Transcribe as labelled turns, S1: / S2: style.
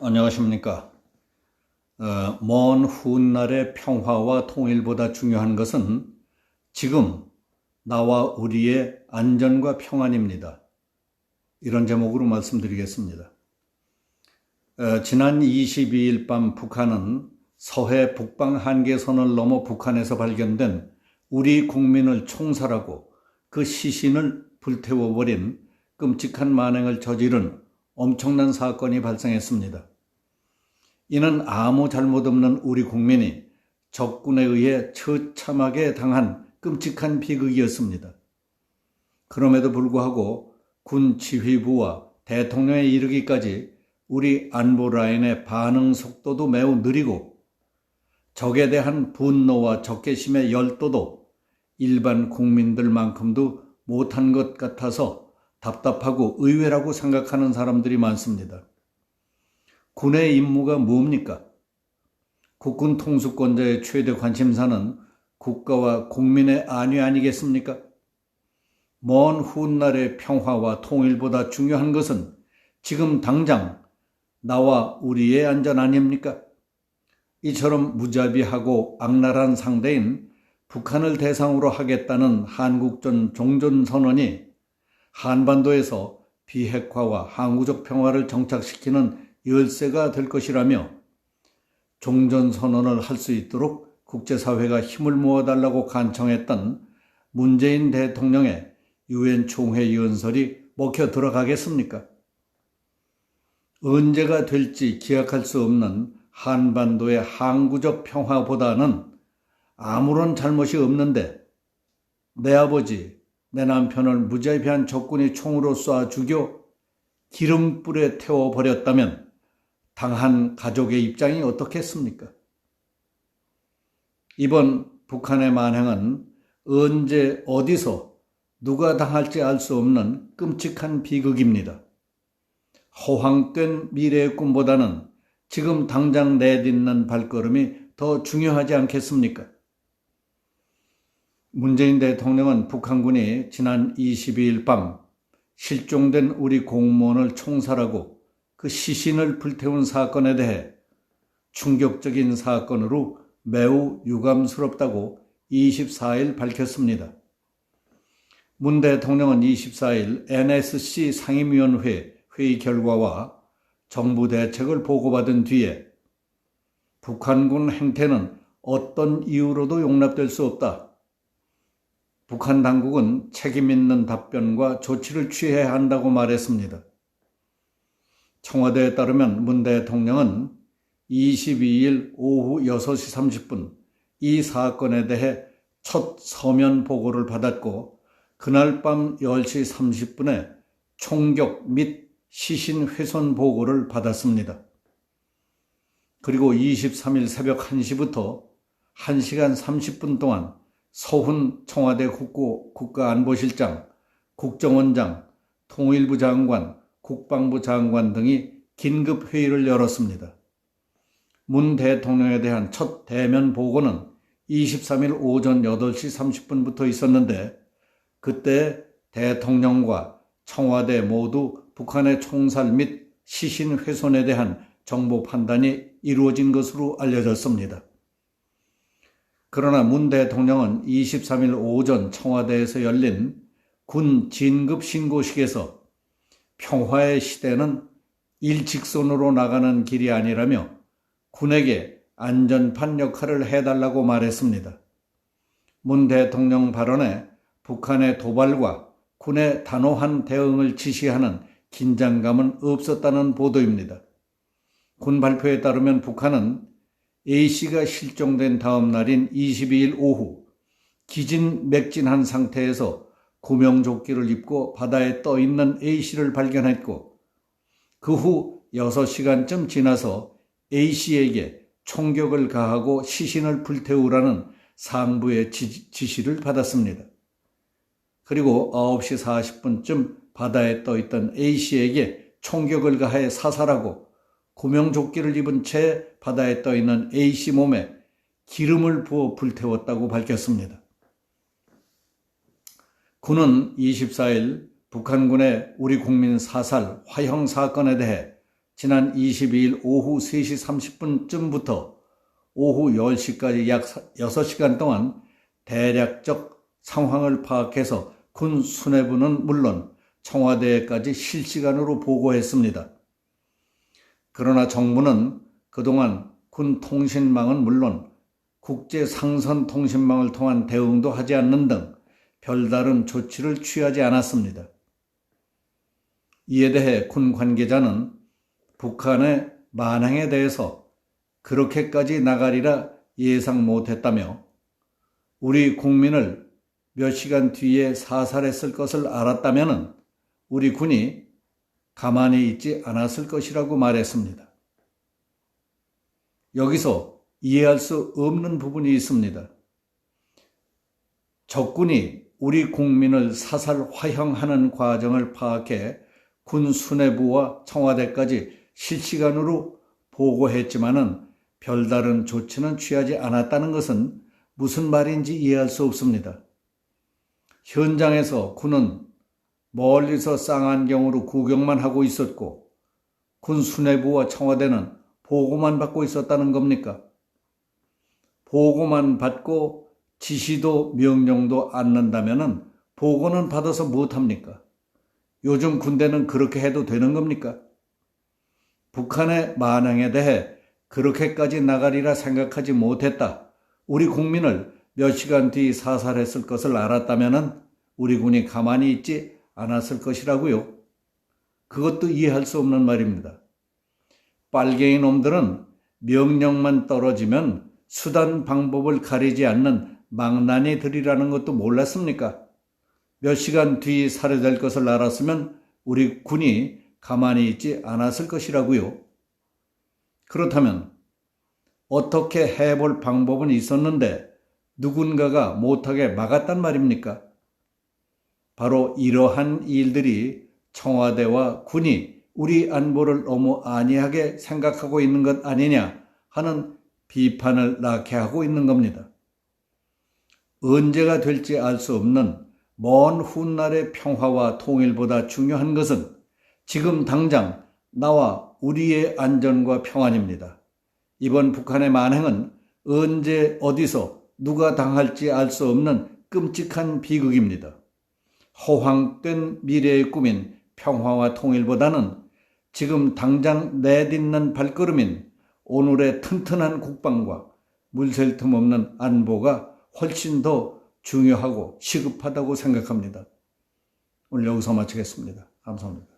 S1: 안녕하십니까. 먼 훗날의 평화와 통일보다 중요한 것은 지금 나와 우리의 안전과 평안입니다. 이런 제목으로 말씀드리겠습니다. 지난 22일 밤 북한은 서해 북방 한계선을 넘어 북한에서 발견된 우리 국민을 총살하고 그 시신을 불태워버린 끔찍한 만행을 저지른 엄청난 사건이 발생했습니다. 이는 아무 잘못 없는 우리 국민이 적군에 의해 처참하게 당한 끔찍한 비극이었습니다. 그럼에도 불구하고 군 지휘부와 대통령에 이르기까지 우리 안보 라인의 반응 속도도 매우 느리고 적에 대한 분노와 적개심의 열도도 일반 국민들만큼도 못한 것 같아서 답답하고 의외라고 생각하는 사람들이 많습니다. 군의 임무가 뭡니까? 국군 통수권자의 최대 관심사는 국가와 국민의 안위 아니겠습니까? 먼 훗날의 평화와 통일보다 중요한 것은 지금 당장 나와 우리의 안전 아닙니까? 이처럼 무자비하고 악랄한 상대인 북한을 대상으로 하겠다는 한국전 종전선언이 한반도에서 비핵화와 항구적 평화를 정착시키는 열쇠가 될 것이라며 종전선언을 할 수 있도록 국제사회가 힘을 모아달라고 간청했던 문재인 대통령의 유엔 총회 연설이 먹혀 들어가겠습니까? 언제가 될지 기약할 수 없는 한반도의 항구적 평화보다는 아무런 잘못이 없는데 내 아버지, 내 남편을 무자비한 적군이 총으로 쏴 죽여 기름불에 태워버렸다면 당한 가족의 입장이 어떻겠습니까? 이번 북한의 만행은 언제 어디서 누가 당할지 알 수 없는 끔찍한 비극입니다. 허황된 미래의 꿈보다는 지금 당장 내딛는 발걸음이 더 중요하지 않겠습니까? 문재인 대통령은 북한군이 지난 22일 밤 실종된 우리 공무원을 총살하고 그 시신을 불태운 사건에 대해 충격적인 사건으로 매우 유감스럽다고 24일 밝혔습니다. 문 대통령은 24일 NSC 상임위원회 회의 결과와 정부 대책을 보고받은 뒤에 북한군 행태는 어떤 이유로도 용납될 수 없다. 북한 당국은 책임 있는 답변과 조치를 취해야 한다고 말했습니다. 청와대에 따르면 문 대통령은 22일 오후 6시 30분 이 사건에 대해 첫 서면 보고를 받았고 그날 밤 10시 30분에 총격 및 시신 훼손 보고를 받았습니다. 그리고 23일 새벽 1시부터 1시간 30분 동안 서훈 청와대 국가안보실장, 국정원장, 통일부 장관, 국방부 장관 등이 긴급 회의를 열었습니다. 문 대통령에 대한 첫 대면 보고는 23일 오전 8시 30분부터 있었는데 그때 대통령과 청와대 모두 북한의 총살 및 시신 훼손에 대한 정보 판단이 이루어진 것으로 알려졌습니다. 그러나 문 대통령은 23일 오전 청와대에서 열린 군 진급 신고식에서 평화의 시대는 일직선으로 나가는 길이 아니라며 군에게 안전판 역할을 해달라고 말했습니다. 문 대통령 발언에 북한의 도발과 군의 단호한 대응을 지시하는 긴장감은 없었다는 보도입니다. 군 발표에 따르면 북한은 A씨가 실종된 다음 날인 22일 오후 기진맥진한 상태에서 구명조끼를 입고 바다에 떠있는 A씨를 발견했고 그 후 6시간쯤 지나서 A씨에게 총격을 가하고 시신을 불태우라는 상부의 지시를 받았습니다. 그리고 9시 40분쯤 바다에 떠있던 A씨에게 총격을 가해 사살하고 구명조끼를 입은 채 바다에 떠있는 A씨 몸에 기름을 부어 불태웠다고 밝혔습니다. 군은 24일 북한군의 우리 국민 사살, 화형 사건에 대해 지난 22일 오후 3시 30분쯤부터 오후 10시까지 약 6시간 동안 대략적 상황을 파악해서 군 수뇌부는 물론 청와대에까지 실시간으로 보고했습니다. 그러나 정부는 그동안 군 통신망은 물론 국제 상선 통신망을 통한 대응도 하지 않는 등 별다른 조치를 취하지 않았습니다. 이에 대해 군 관계자는 북한의 만행에 대해서 그렇게까지 나가리라 예상 못했다며 우리 국민을 몇 시간 뒤에 사살했을 것을 알았다면 우리 군이 가만히 있지 않았을 것이라고 말했습니다. 여기서 이해할 수 없는 부분이 있습니다. 적군이 우리 국민을 사살 화형하는 과정을 파악해 군 수뇌부와 청와대까지 실시간으로 보고했지만은 별다른 조치는 취하지 않았다는 것은 무슨 말인지 이해할 수 없습니다. 현장에서 군은 멀리서 쌍안경으로 구경만 하고 있었고 군 수뇌부와 청와대는 보고만 받고 있었다는 겁니까? 보고만 받고 지시도 명령도 않는다면은 보고는 받아서 무엇합니까? 요즘 군대는 그렇게 해도 되는 겁니까? 북한의 만행에 대해 그렇게까지 나가리라 생각하지 못했다. 우리 국민을 몇 시간 뒤 사살했을 것을 알았다면은 우리 군이 가만히 있지 않았을 것이라고요. 그것도 이해할 수 없는 말입니다. 빨갱이 놈들은 명령만 떨어지면 수단 방법을 가리지 않는 망나니들이라는 것도 몰랐습니까? 몇 시간 뒤 살해될 것을 알았으면 우리 군이 가만히 있지 않았을 것이라고요. 그렇다면 어떻게 해볼 방법은 있었는데 누군가가 못하게 막았단 말입니까? 바로 이러한 일들이 청와대와 군이 우리 안보를 너무 안이하게 생각하고 있는 것 아니냐 하는 비판을 낳게 하고 있는 겁니다. 언제가 될지 알 수 없는 먼 훗날의 평화와 통일보다 중요한 것은 지금 당장 나와 우리의 안전과 평안입니다. 이번 북한의 만행은 언제 어디서 누가 당할지 알 수 없는 끔찍한 비극입니다. 허황된 미래의 꿈인 평화와 통일보다는 지금 당장 내딛는 발걸음인 오늘의 튼튼한 국방과 물샐 틈 없는 안보가 훨씬 더 중요하고 시급하다고 생각합니다. 오늘 여기서 마치겠습니다. 감사합니다.